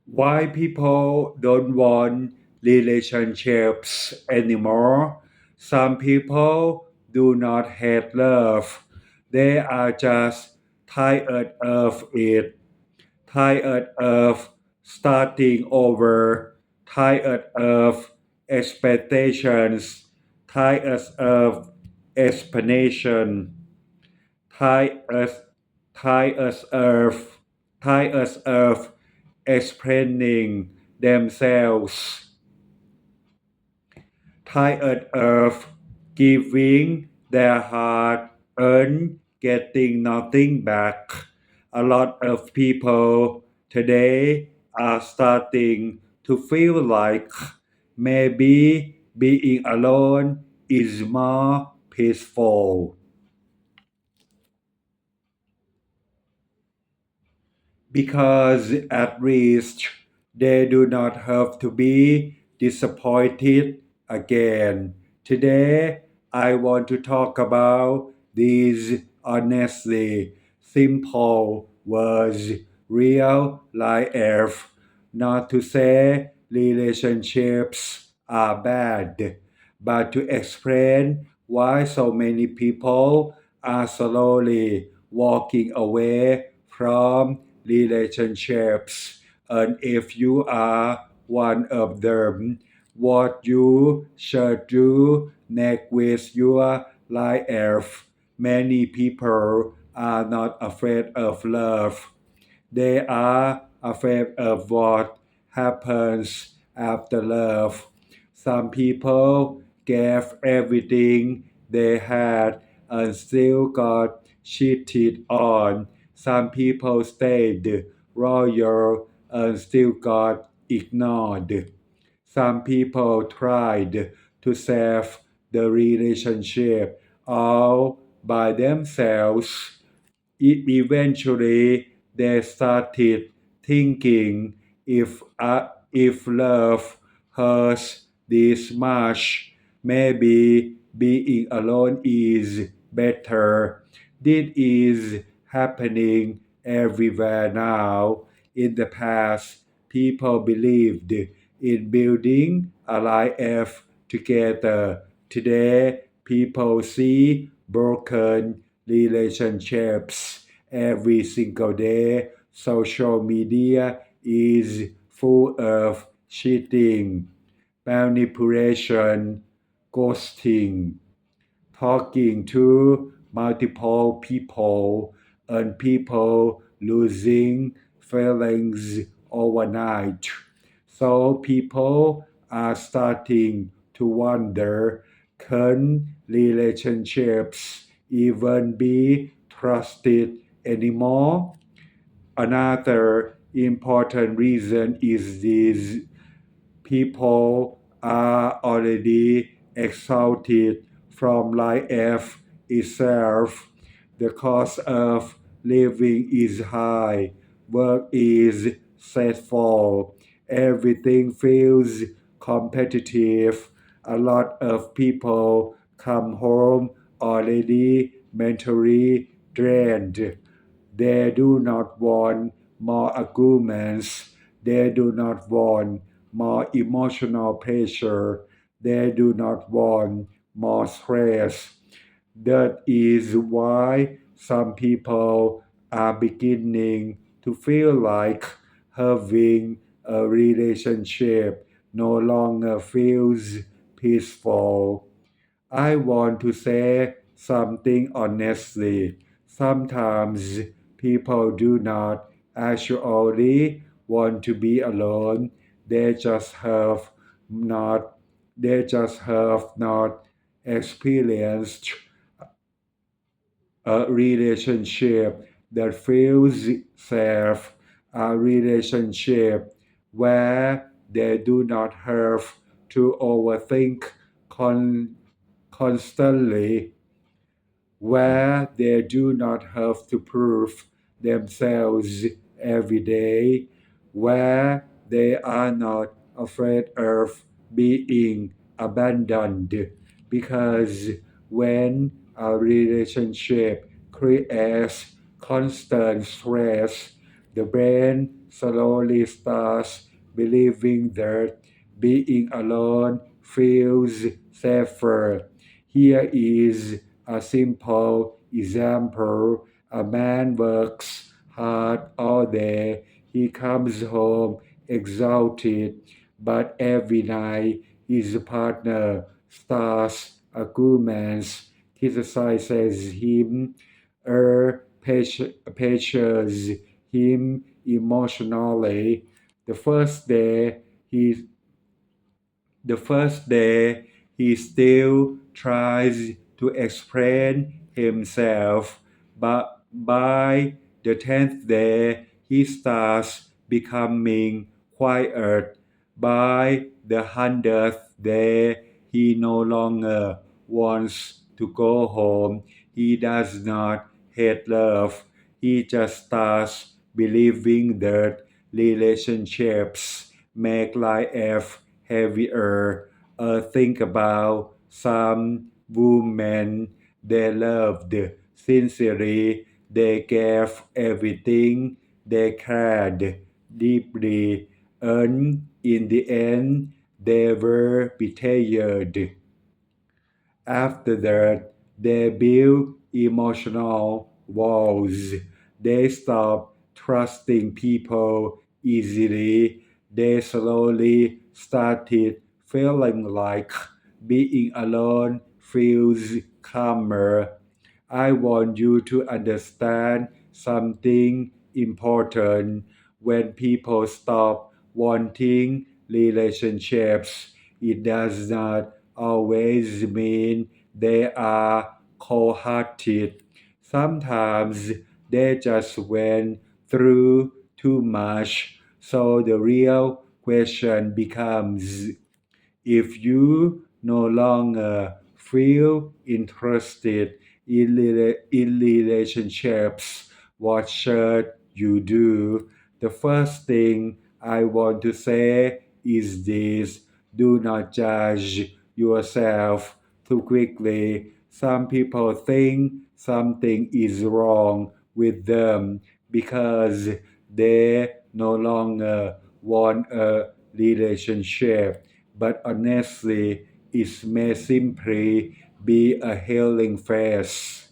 Why people don't want relationships anymore? Some people do not hate love. They are just tired of it, tired of starting over, tired of expectations, tired of explanation, tired, tired of, tired of explaining themselves, tired of giving their heart and getting nothing back. A lot of people today are starting to feel like maybe being alone is more peaceful. Because at least they do not have to be disappointed again. Today, I want to talk about these honestly simple words, real life. Not to say relationships are bad, but to explain why so many people are slowly walking away from relationships. And if you are one of them, what you should do next with your life. Many people are not afraid of love. They are afraid of what happens after love. Some people gave everything they had and still got cheated on. Some people stayed royal and still got ignored. Some people tried to save the relationship all by themselves. Eventually, they started thinking if love hurts this much, maybe being alone is better. This is happening everywhere now. In the past, people believed in building a life together. Today, people see broken relationships every single day. Social media is full of cheating, manipulation, ghosting, talking to multiple people, and people losing feelings overnight. So people are starting to wonder, can relationships even be trusted anymore? Another important reason is this: people are already exhausted from life itself. The cost of living is high, work is stressful, everything feels competitive. A lot of people come home already mentally drained. They do not want more arguments. They do not want more emotional pressure. They do not want more stress. That is why some people are beginning to feel like having a relationship no longer feels peaceful. I want to say something honestly. Sometimes people do not actually want to be alone. They just have not they just have not experienced a relationship that feels safe, a relationship where they do not have to overthink con- constantly, where they do not have to prove themselves every day, where they are not afraid of being abandoned. Because when a relationship creates constant stress, the brain slowly starts believing that being alone feels safer. Here is a simple example. A man works hard all day. He comes home exhausted, but every night his partner starts arguments, criticizes him, pressures him emotionally. The first day he the first day, he still tries to explain himself, but by the 10th day, he starts becoming quiet. By the 100th day, he no longer wants to go home. He does not hate love. He just starts believing that relationships make life heavier. Think about some women they loved sincerely. They gave everything. They cared deeply, and in the end, they were betrayed. After that, they build emotional walls. They stop trusting people easily. They slowly started feeling like being alone feels calmer. I want you to understand something important. When people stop wanting relationships, it does not always mean they are cold hearted. Sometimes they just went through too much. So the real question becomes, if you no longer feel interested in relationships, what should you do? The first thing I want to say is this: do not judge yourself too quickly. Some people think something is wrong with them because they no longer want a relationship, but honestly, it may simply be a healing phase.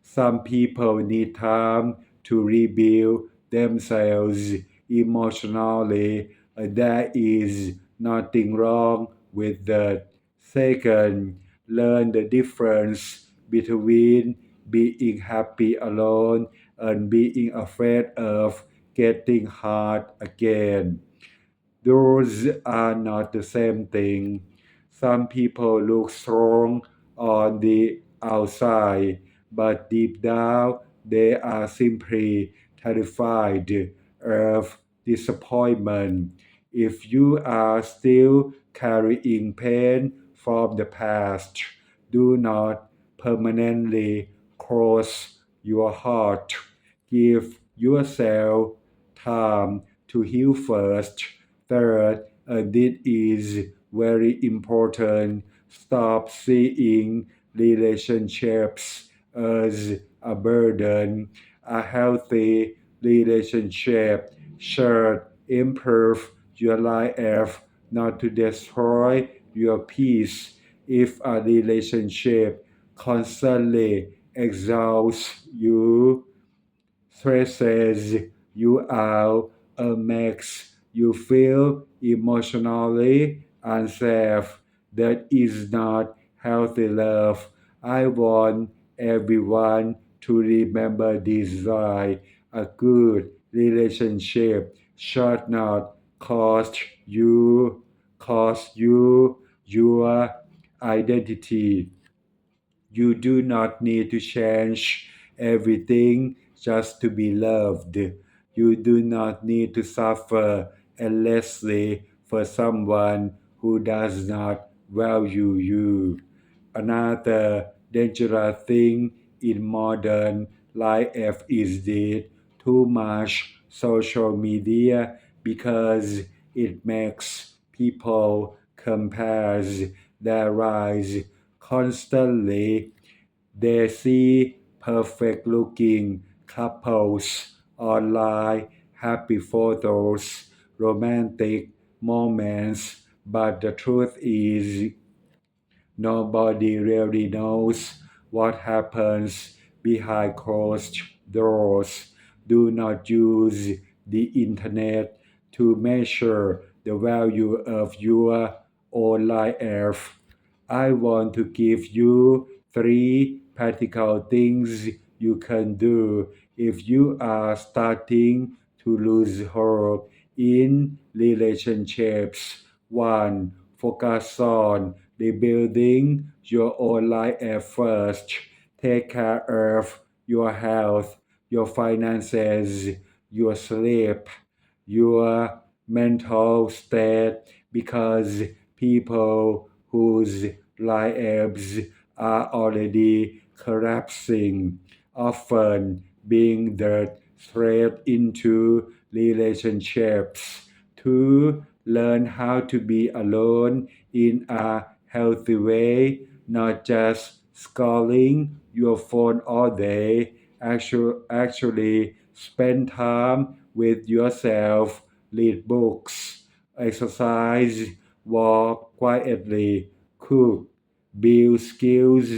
Some people need time to rebuild themselves emotionally. There is nothing wrong with that. Second, learn the difference between being happy alone and being afraid of getting hurt again. Those are not the same thing. Some people look strong on the outside, but deep down they are simply terrified of disappointment. If you are still carrying pain from the past, do not permanently close your heart. Give yourself time to heal first. Third, this is very important. Stop seeing relationships as a burden. A healthy relationship should improve your life, not to destroy your peace. If a relationship constantly exhausts you, stresses you out, and makes you feel emotionally unsafe, that is not healthy love. I want everyone to remember this line. A good relationship should not cost you your identity. You do not need to change everything just to be loved. You do not need to suffer endlessly for someone who does not value you. Another dangerous thing in modern life is the too much social media, because it makes people compare their lives constantly. They see perfect looking couples online happy photos, romantic moments, but the truth is nobody really knows what happens behind closed doors. Do not use the internet to measure the value of your online life. I want to give you three practical things you can do if you are starting to lose hope in relationships. 1. Focus on rebuilding your own life at first. Take care of your health, your finances, your sleep, your mental state, because people whose lives are already collapsing often being the thread into relationships. To learn how to be alone in a healthy way, not just scrolling your phone all day. Actually spend time with yourself, read books, exercise, walk quietly, cook, build skills.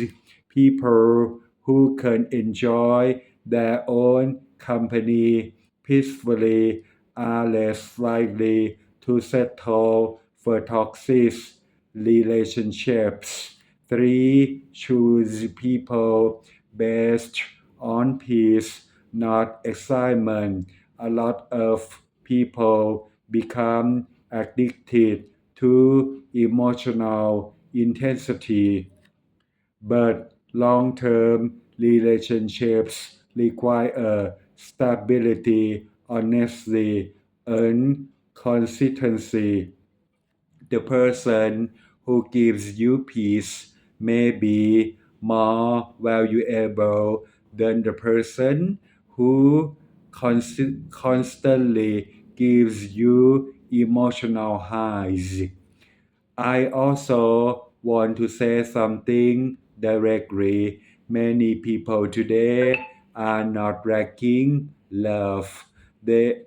People who can enjoy their own company peacefully are less likely to settle for toxic relationships. 3. Choose people based on peace, not excitement. A lot of people become addicted to emotional intensity, but long-term relationships require stability, honesty, and consistency. The person who gives you peace may be more valuable than the person who constantly gives you emotional highs. I also want to say something directly. Many people today are not lacking love. They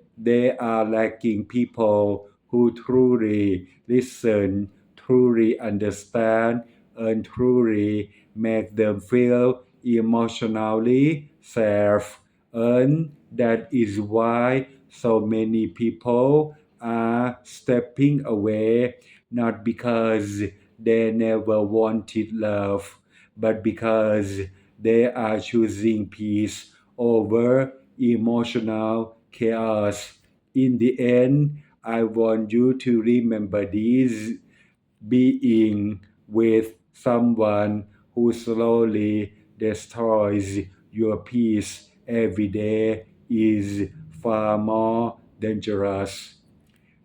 are lacking people who truly listen, truly understand, and truly make them feel emotionally safe. And that is why so many people are stepping away, not because they never wanted love, but because they are choosing peace over emotional chaos. In the end, I want you to remember this: being with someone who slowly destroys your peace every day is far more dangerous.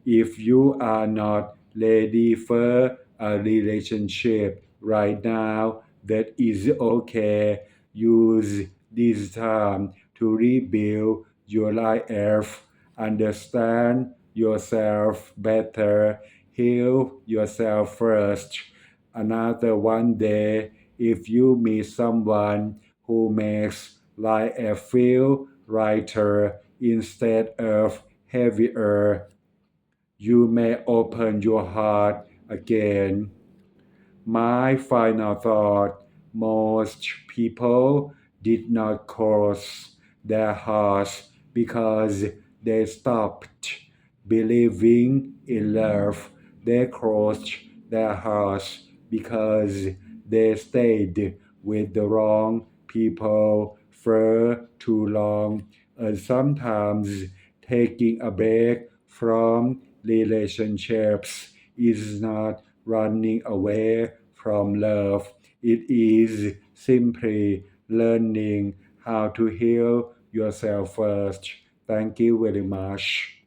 If you are not ready for a relationship right now, that is okay. Use this time to rebuild your life, understand yourself better, heal yourself first. Another one day, if you meet someone who makes life feel lighter instead of heavier, you may open your heart again. My final thought: most people did not close their hearts because they stopped believing in love. They closed their hearts because they stayed with the wrong people for too long. And sometimes taking a break from relationships is not running away from love. It is simply learning how to heal yourself first. Thank you very much.